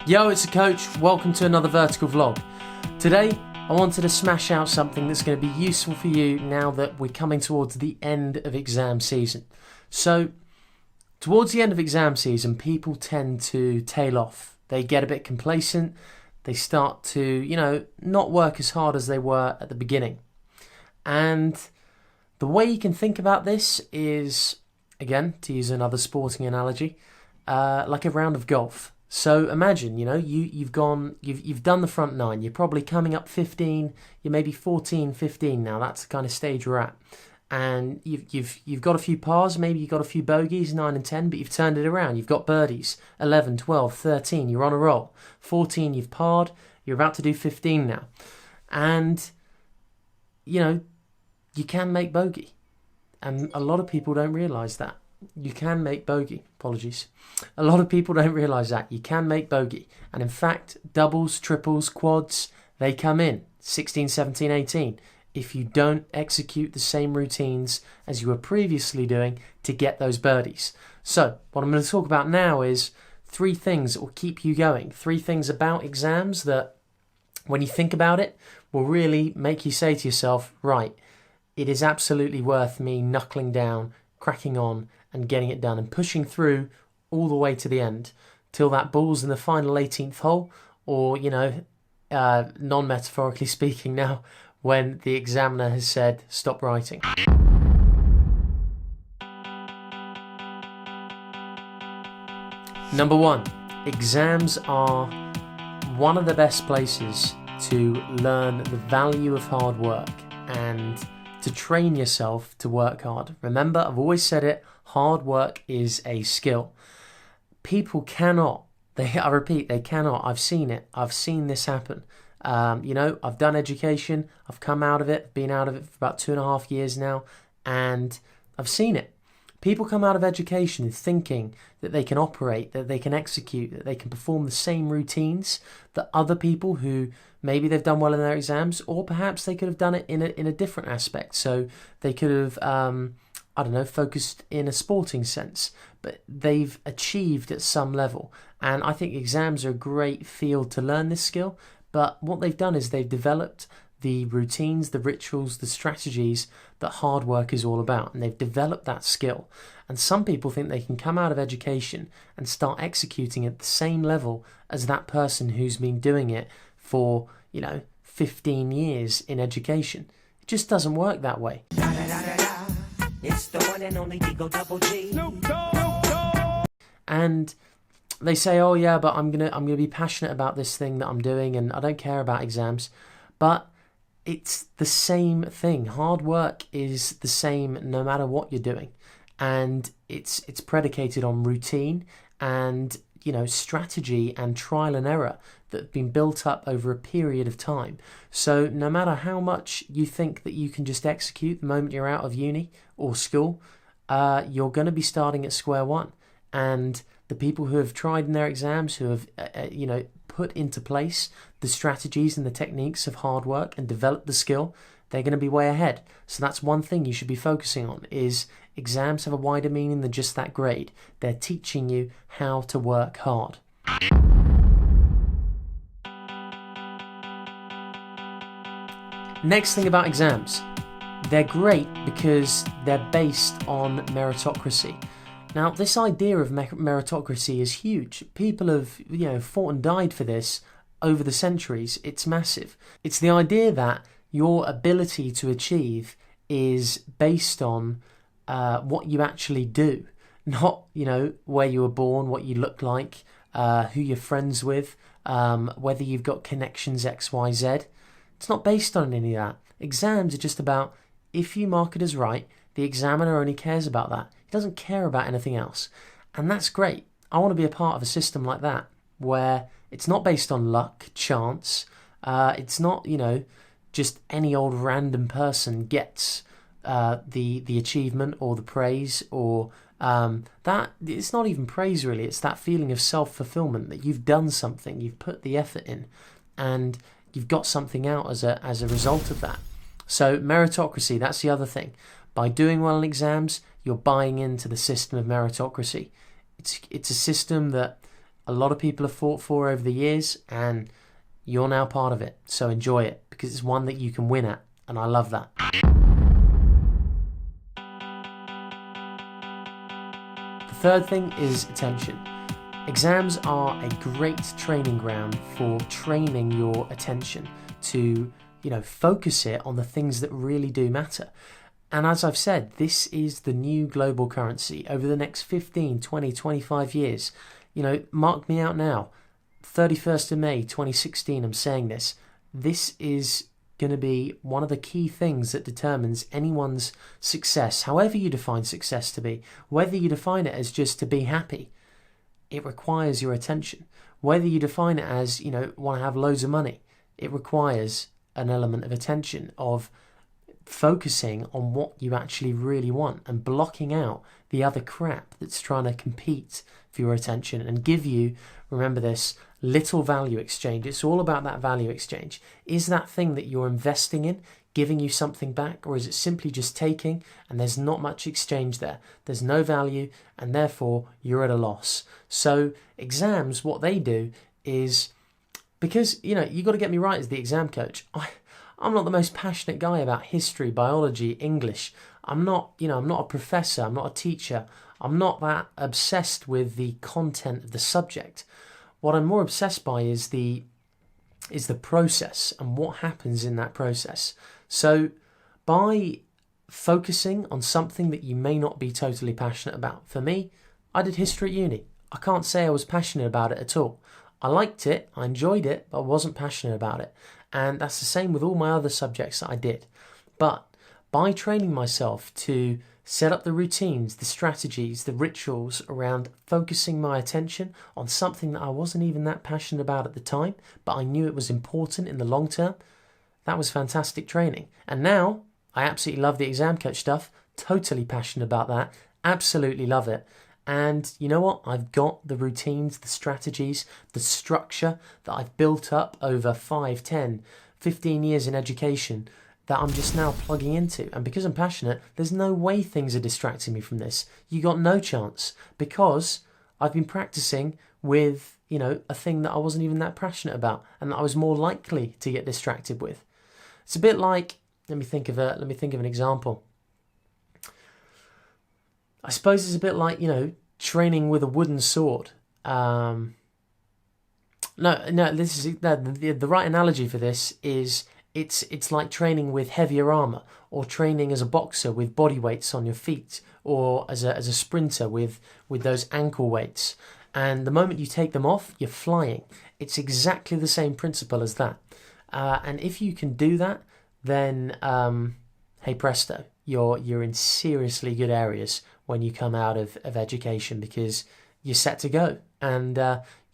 Yo, it's the coach. Welcome to another vertical vlog. Today, I wanted to smash out something that's going to be useful for you now that we're coming towards the end of exam season. So, towards the end of exam season, people tend to tail off. They get a bit complacent. They start to, not work as hard as they were at the beginning. And the way you can think about this is, again, to use another sporting analogy, like a round of golf. So imagine, you've done the front nine. You're probably coming up 15. You're maybe 14, 15 now. That's the kind of stage we're at. And you've got a few pars. Maybe you've got a few bogeys, 9 and 10. But you've turned it around. You've got birdies, 11, 12, 13. You're on a roll. 14, you've parred. You're about to do 15 now. And, you can make bogey. And a lot of people don't realise that. You can make bogey. Apologies. A lot of people don't realise that. You can make bogey. And in fact, doubles, triples, quads, they come in 16, 17, 18 if you don't execute the same routines as you were previously doing to get those birdies. So what I'm going to talk about now is 3 things that will keep you going. 3 things about exams that, when you think about it, will really make you say to yourself, right, it is absolutely worth me knuckling down, cracking on, and getting it done and pushing through all the way to the end till that ball's in the final 18th hole, or, non-metaphorically speaking now, when the examiner has said, stop writing. Number 1, exams are one of the best places to learn the value of hard work and to train yourself to work hard. Remember, I've always said it, hard work is a skill. People cannot, I repeat, they cannot. I've seen it. I've seen this happen. I've done education. I've come out of it, been out of it for about 2.5 years now, and I've seen it. People come out of education thinking that they can operate, that they can execute, that they can perform the same routines that other people who maybe they've done well in their exams, or perhaps they could have done it in a different aspect. So they could have, focused in a sporting sense, but they've achieved at some level. And I think exams are a great field to learn this skill. But what they've done is they've developed the routines, the rituals, the strategies that hard work is all about. And they've developed that skill. And some people think they can come out of education and start executing at the same level as that person who's been doing it for, 15 years in education. It just doesn't work that way. It's the one and only Double G. Snoop, Dogg. And they say, oh yeah, but I'm gonna be passionate about this thing that I'm doing and I don't care about exams. But it's the same thing. Hard work is the same no matter what you're doing. And it's predicated on routine and, strategy and trial and error that have been built up over a period of time. So no matter how much you think that you can just execute the moment you're out of uni or school, you're going to be starting at square one. And the people who have tried in their exams, who have, put into place the strategies and the techniques of hard work and developed the skill, they're going to be way ahead. So that's one thing you should be focusing on, is exams have a wider meaning than just that grade. They're teaching you how to work hard. Next thing about exams, they're great because they're based on meritocracy. Now, this idea of meritocracy is huge. People have, fought and died for this over the centuries. It's massive. It's the idea that your ability to achieve is based on what you actually do, not, where you were born, what you look like, who you're friends with, whether you've got connections X, Y, Z. It's not based on any of that. Exams are just about, if you mark it as right, the examiner only cares about that. He doesn't care about anything else. And that's great. I want to be a part of a system like that, where it's not based on luck, chance. It's not, just any old random person gets the achievement or the praise, or that it's not even praise really. It's that feeling of self-fulfillment that you've done something, you've put the effort in, and you've got something out as a result of that. So meritocracy, that's the other thing. By doing well in exams, you're buying into the system of meritocracy. It's a system that a lot of people have fought for over the years, and you're now part of it. So enjoy it, because it's one that you can win at, and I love that. The third thing is attention. Exams are a great training ground for training your attention to, focus it on the things that really do matter. And as I've said, this is the new global currency over the next 15, 20, 25 years. Mark me out now. 31st of May 2016, I'm saying this. This is going to be one of the key things that determines anyone's success, however you define success to be. Whether you define it as just to be happy, it requires your attention. Whether you define it as, want to have loads of money, it requires an element of attention, of focusing on what you actually really want and blocking out the other crap that's trying to compete for your attention and give you, remember this, little value exchange. It's all about that value exchange. Is that thing that you're investing in giving you something back, or is it simply just taking and there's not much exchange there? There's no value, and therefore you're at a loss. So exams, what they do is, because you got to get me right as the exam coach, I'm not the most passionate guy about history, biology, English. I'm not a professor, I'm not a teacher. I'm not that obsessed with the content of the subject. What I'm more obsessed by is the process and what happens in that process. So by focusing on something that you may not be totally passionate about. For me, I did history at uni. I can't say I was passionate about it at all. I liked it, I enjoyed it, but I wasn't passionate about it. And that's the same with all my other subjects that I did. But by training myself to set up the routines, the strategies, the rituals around focusing my attention on something that I wasn't even that passionate about at the time, but I knew it was important in the long term, that was fantastic training. And now I absolutely love the exam coach stuff, totally passionate about that, absolutely love it. And you know what? I've got the routines, the strategies, the structure that I've built up over 5, 10, 15 years in education that I'm just now plugging into. And because I'm passionate, there's no way things are distracting me from this. You got no chance, because I've been practicing with, a thing that I wasn't even that passionate about and that I was more likely to get distracted with. It's a bit like, let me think of an example. I suppose it's a bit like, training with a wooden sword. The right analogy for this is it's like training with heavier armor, or training as a boxer with body weights on your feet, or as a sprinter with those ankle weights. And the moment you take them off, you're flying. It's exactly the same principle as that. And if you can do that, then hey presto, you're in seriously good areas when you come out of education, because you're set to go, and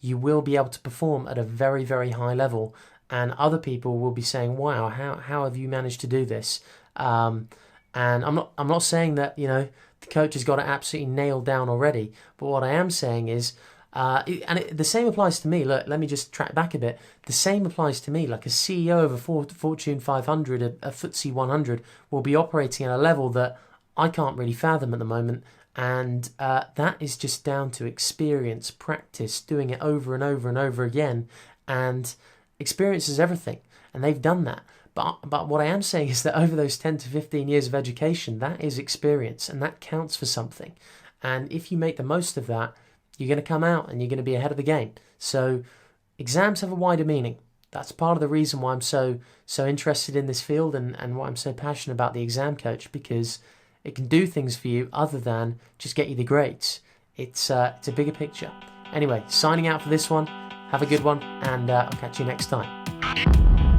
you will be able to perform at a very, very high level, and other people will be saying, wow, how have you managed to do this? And I'm not saying that the coach has got it absolutely nailed down already, but what I am saying is, the same applies to me. Look, let me just track back a bit. The same applies to me. Like a CEO of a Fortune 500, a FTSE 100, will be operating at a level that I can't really fathom at the moment. And that is just down to experience, practice, doing it over and over and over again. And experience is everything. And they've done that. But what I am saying is that over those 10 to 15 years of education, that is experience, and that counts for something. And if you make the most of that, you're going to come out and you're going to be ahead of the game. So exams have a wider meaning. That's part of the reason why I'm so interested in this field, and why I'm so passionate about the exam coach, because it can do things for you other than just get you the grades. It's a bigger picture. Anyway, signing out for this one. Have a good one, and I'll catch you next time.